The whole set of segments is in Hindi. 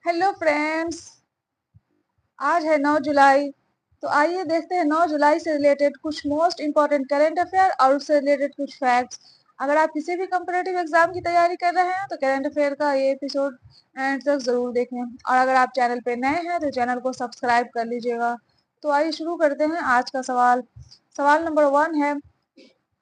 हेलो फ्रेंड्स, आज है 9 जुलाई। तो आइए देखते हैं 9 जुलाई से रिलेटेड कुछ मोस्ट इम्पॉर्टेंट करंट अफेयर और उससे रिलेटेड कुछ फैक्ट्स। अगर आप किसी भी कम्पिटिटिव एग्जाम की तैयारी कर रहे हैं तो करंट अफेयर का ये एपिसोड एंड तक जरूर देखें, और अगर आप चैनल पे नए हैं तो चैनल को सब्सक्राइब कर लीजिएगा। तो आइए शुरू करते हैं आज का सवाल। सवाल नंबर 1 है,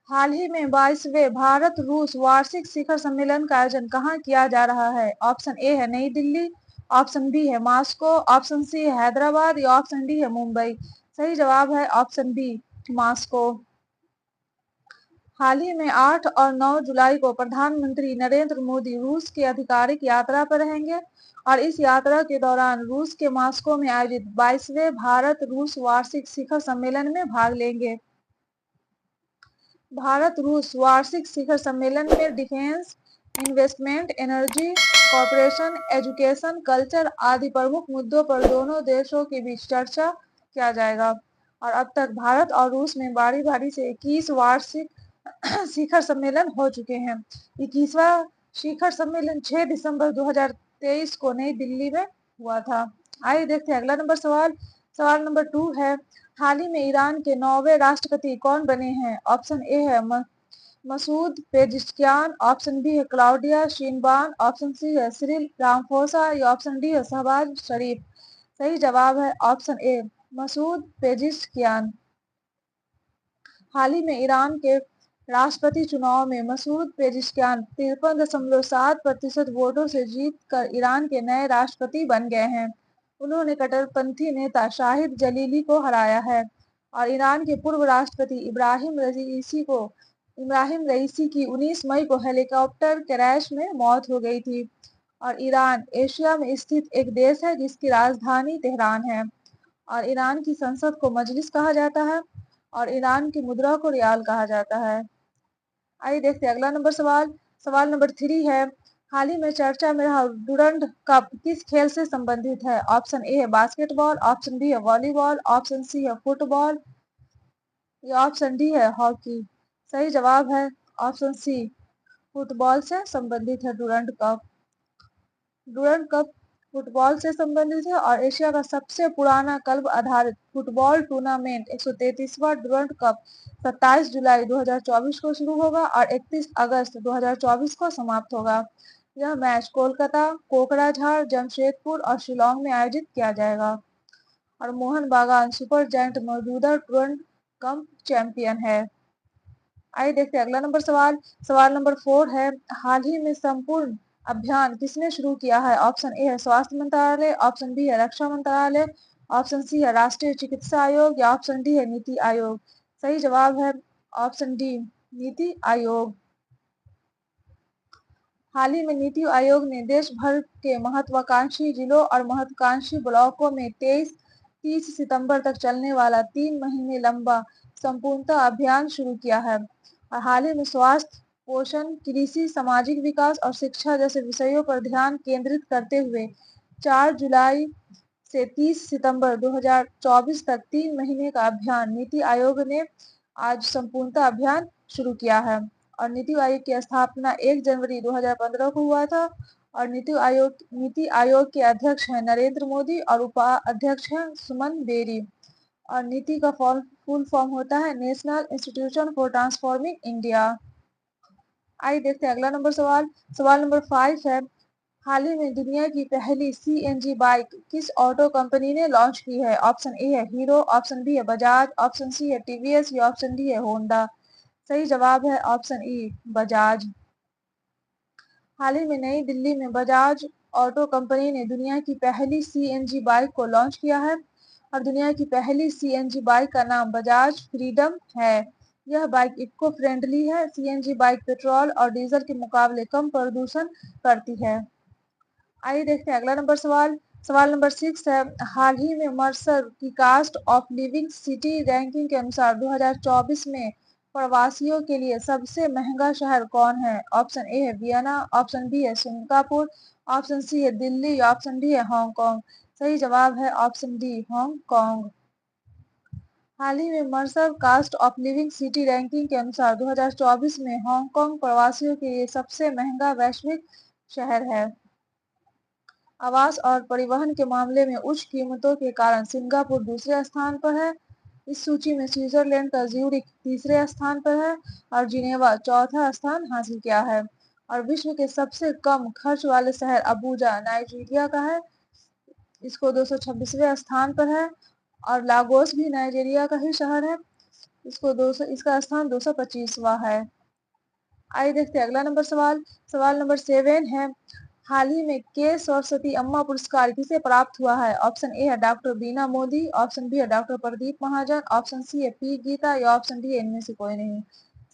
हाल ही में 22वें भारत रूस वार्षिक शिखर सम्मेलन का आयोजन कहाँ किया जा रहा है? ऑप्शन ए है नई दिल्ली, ऑप्शन बी है मॉस्को, ऑप्शन सी है हैदराबाद या ऑप्शन डी है मुंबई। सही जवाब है ऑप्शन बी, मॉस्को। हाल ही में 8 और 9 जुलाई को प्रधानमंत्री नरेंद्र मोदी रूस की आधिकारिक यात्रा पर रहेंगे और इस यात्रा के दौरान रूस के मॉस्को में आयोजित 22वें भारत रूस वार्षिक शिखर सम्मेलन में भाग लेंगे। भारत रूस वार्षिक शिखर सम्मेलन में defence, investment, energy, corporation, education, culture आदि प्रमुख मुद्दों पर दोनों देशों के बीच चर्चा किया जाएगा। और अब तक भारत और रूस में बारी बारी से 21 वार्षिक शिखर सम्मेलन हो चुके हैं। 21वां शिखर सम्मेलन 6 दिसंबर 2023 को नई दिल्ली में हुआ था। आइए देखते हैं अगला नंबर सवाल। सवाल नंबर 2 है, हाल ही में ईरान के 9वें राष्ट्रपति कौन बने हैं? ऑप्शन ए है मसूद पेजिशकियान, ऑप्शन बी है क्लाउडिया शिनबान, ऑप्शन सी है सिरिल रामफोसा या ऑप्शन डी है शहबाज शरीफ। सही जवाब है ऑप्शन ए, मसूद पेजिशकियान। हाल ही में ईरान के राष्ट्रपति चुनाव में मसूद पेजिशकियान 53.7% वोटों से जीतकर ईरान के नए राष्ट्रपति बन गए हैं। उन्होंने कट्टरपंथी नेता शाहिद जलीली को हराया है और ईरान के पूर्व राष्ट्रपति इब्राहिम रईसी की 19 मई को हेलीकॉप्टर क्रैश में मौत हो गई थी। और ईरान एशिया में स्थित एक देश है जिसकी राजधानी तेहरान है और ईरान की संसद को मजलिस कहा जाता है और ईरान की मुद्रा को रियाल कहा जाता है। आइए देखते हैं अगला नंबर सवाल। सवाल नंबर 3 है, हाल ही में चर्चा में रहा डुरंड कप किस खेल से संबंधित है? ऑप्शन ए है बास्केटबॉल, ऑप्शन बी है वॉलीबॉल, ऑप्शन सी है फुटबॉल या ऑप्शन डी है हॉकी। सही जवाब है ऑप्शन सी, फुटबॉल से संबंधित है Durand cup. Durand cup football से संबंधित है और एशिया का सबसे पुराना क्लब आधारित फुटबॉल टूर्नामेंट 133वां डुरंड कप 27 जुलाई 2024 को शुरू होगा और 31 अगस्त 2024 को समाप्त होगा। यह मैच कोलकाता, कोकराझार, जमशेदपुर और शिलोंग में आयोजित किया जाएगा और मोहन बागान सुपर जायंट मौजूदा डुरंड कप चैंपियन है। आइए देखते हैं अगला नंबर सवाल। सवाल नंबर 4 है, हाल ही में संपूर्ण अभियान किसने शुरू किया है? ऑप्शन ए है स्वास्थ्य मंत्रालय, ऑप्शन बी है रक्षा मंत्रालय, ऑप्शन सी है राष्ट्रीय चिकित्सा आयोग या ऑप्शन डी है नीति आयोग। सही जवाब है ऑप्शन डी, नीति आयोग। हाल ही में नीति आयोग ने देश भर के महत्वाकांक्षी जिलों और महत्वाकांक्षी ब्लॉकों में 30 सितंबर तक चलने वाला 3 महीने लंबा संपूर्णता अभियान शुरू किया है और हाल ही में स्वास्थ्य, पोषण, कृषि, सामाजिक विकास और शिक्षा जैसे विषयों पर ध्यान केंद्रित करते हुए 4 जुलाई से 30 सितंबर 2024 तक 3 महीने का अभियान नीति आयोग ने आज संपूर्णता अभियान शुरू किया है। और नीति आयोग की स्थापना 1 जनवरी 2015 को हुआ था और नीति आयोग के अध्यक्ष हैं नरेंद्र मोदी और उपाध्यक्ष हैं सुमन बेरी। और नीति का फुल फॉर्म होता है national institution for transforming India. आइए देखते हैं अगला नंबर सवाल। सवाल नंबर 5 है, हाल ही में दुनिया की पहली सीएनजी बाइक किस ऑटो कंपनी ने लॉन्च की है? ऑप्शन ए है हीरो, ऑप्शन बी है बजाज, ऑप्शन सी है टीवीएस या ऑप्शन डी है होंडा। सही जवाब है ऑप्शन ई, बजाज। हाल ही में नई दिल्ली में बजाज ऑटो कंपनी ने दुनिया की पहली सीएनजी बाइक को लॉन्च किया है और दुनिया की पहली सीएनजी बाइक का नाम बजाज फ्रीडम है। यह बाइक इको फ्रेंडली है। सीएनजी बाइक पेट्रोल और डीजल के मुकाबले कम प्रदूषण करती है। आइए देखते हैं अगला नंबर सवाल। सवाल नंबर 6 है, हाल ही में मर्सर की cost of living city ranking के अनुसार 2024 में प्रवासियों के लिए सबसे महंगा शहर कौन है? ऑप्शन ए है वियना, ऑप्शन बी है सिंगापुर, ऑप्शन सी है दिल्ली, ऑप्शन डी है हांगकांग। सही जवाब है ऑप्शन डी, हांगकांग। हाल ही में Mercer cost of living city ranking के अनुसार 2024 में हांगकांग प्रवासियों के लिए सबसे महंगा वैश्विक शहर है। आवास और परिवहन के मामले में उच्च कीमतों के कारण सिंगापुर दूसरे स्थान पर है। इस सूची में स्विट्जरलैंड का ज्यूरिख तीसरे स्थान पर है और जिनेवा चौथा स्थान हासिल किया है। और विश्व के सबसे कम खर्च वाले शहर अबुजा नाइजीरिया का है, इसको 226वें स्थान पर है। और लागोस भी नाइजीरिया का ही शहर है, इसका स्थान 225वां है। आइए देखते हैं अगला नंबर सवाल। सवाल नंबर 7 है, हाल ही में के सरस्वती अम्मा पुरस्कार किसे प्राप्त हुआ है? ऑप्शन ए है डॉक्टर बीना मोदी, ऑप्शन बी है डॉक्टर प्रदीप महाजन, ऑप्शन सी है पी गीता या ऑप्शन डी है इनमें से कोई नहीं।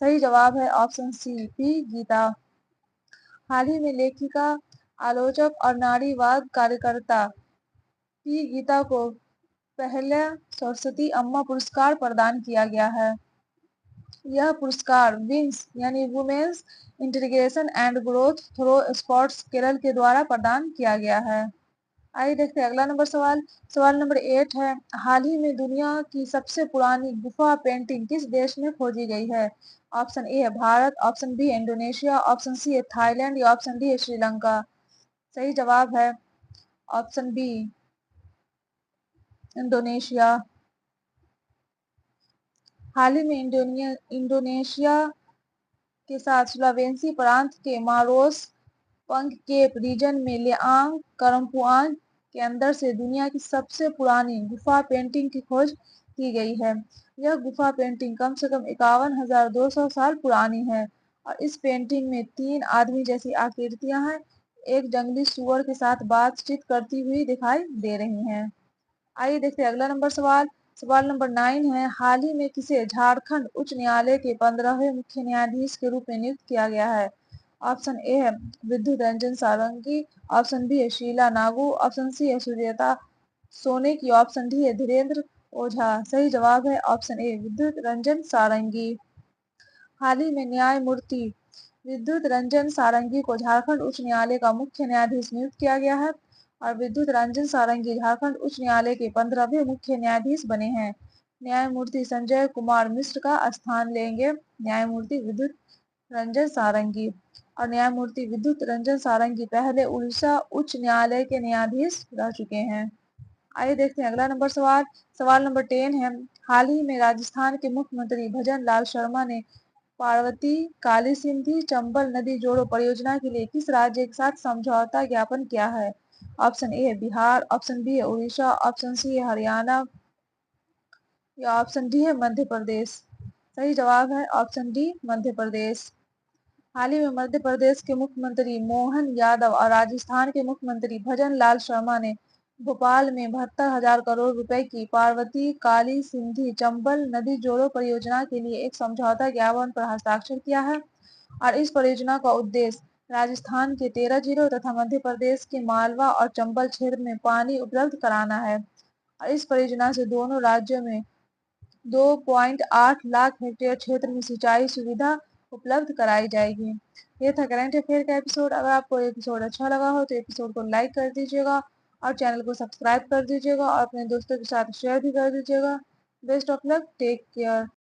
सही जवाब है ऑप्शन सी पी गीता। हाल ही में लेखिका, आलोचक और नारीवाद कार्यकर्ता पी गीता को पहला सरस्वती अम्मा पुरस्कार प्रदान किया गया है। यह पुरस्कार विंग्स यानी women's integration and growth through sports Kerala के द्वारा प्रदान किया गया है। आइए देखते हैं अगला नंबर सवाल। सवाल नंबर 8 है, हाल ही में दुनिया की सबसे पुरानी गुफा पेंटिंग किस देश में खोजी गई है? ऑप्शन ए है भारत, ऑप्शन बी है इंडोनेशिया, ऑप्शन सी है थाईलैंड या ऑप्शन डी है श्रीलंका। सही जवाब है ऑप्शन बी इंडोनेशिया। हाल ही में इंडोनेशिया के साथ सुलावेसी प्रांत के मारोस पंगकेप रीजन में लियांग करम्पुआन के अंदर से दुनिया की सबसे पुरानी गुफा पेंटिंग की खोज की गई है। यह गुफा पेंटिंग कम से कम 51,200 साल पुरानी है और इस पेंटिंग में 3 आदमी जैसी आकृतियां हैं, एक जंगली सुअर के साथ बातचीत करती हुई दिखाई दे रही हैं। आइए देखते हैं अगला नंबर सवाल। सवाल नंबर 9 है, हाल ही में किसे झारखंड उच्च न्यायालय के 15वें मुख्य न्यायाधीश के रूप में नियुक्त किया गया है? ऑप्शन ए है विद्युत रंजन सारंगी, ऑप्शन बी है शीला नागू, ऑप्शन सी है सुजाता सोनिक या ऑप्शन डी है धीरेन्द्र ओझा। सही जवाब है ऑप्शन ए विद्युत रंजन सारंगी। हाल ही में न्यायमूर्ति विद्युत रंजन सारंगी को झारखंड उच्च न्यायालय का मुख्य न्यायाधीश नियुक्त किया गया है और विद्युत रंजन सारंगी झारखंड उच्च न्यायालय के 15वें मुख्य न्यायाधीश बने हैं। न्यायमूर्ति संजय कुमार मिश्र का स्थान लेंगे न्यायमूर्ति विद्युत रंजन सारंगी। और न्यायमूर्ति विद्युत रंजन सारंगी पहले उड़ीसा उच्च न्यायालय के न्यायाधीश रह चुके हैं। आइए देखते हैं अगला नंबर सवाल। सवाल नंबर 10 है, हाल ही में राजस्थान के मुख्यमंत्री भजन लाल शर्मा ने पार्वती काली सिंधी चंबल नदी जोड़ो परियोजना के लिए किस राज्य के साथ समझौता ज्ञापन किया है? ऑप्शन ए है बिहार, ऑप्शन बी है उड़ीसा, ऑप्शन सी है हरियाणा या ऑप्शन डी है मध्य प्रदेश। सही जवाब है ऑप्शन डी मध्य प्रदेश। हाल ही में मध्य प्रदेश के मुख्यमंत्री मोहन यादव और राजस्थान के मुख्यमंत्री भजन लाल शर्मा ने भोपाल में 72,000 करोड़ रुपए की पार्वती काली सिंधी चंबल नदी जोड़ो परियोजना के लिए एक समझौता ज्ञापन पर हस्ताक्षर किया है और इस परियोजना का उद्देश्य राजस्थान के 13 जिलों तथा मध्य प्रदेश के मालवा और चंबल क्षेत्र में पानी उपलब्ध कराना है और इस परियोजना से दोनों राज्यों में 2.8 लाख हेक्टेयर क्षेत्र में सिंचाई सुविधा उपलब्ध कराई जाएगी। ये था करंट अफेयर का एपिसोड। अगर आपको एपिसोड अच्छा लगा हो तो एपिसोड को लाइक कर दीजिएगा और चैनल को सब्सक्राइब कर दीजिएगा और अपने दोस्तों के साथ शेयर भी कर दीजिएगा। Best of luck, take care.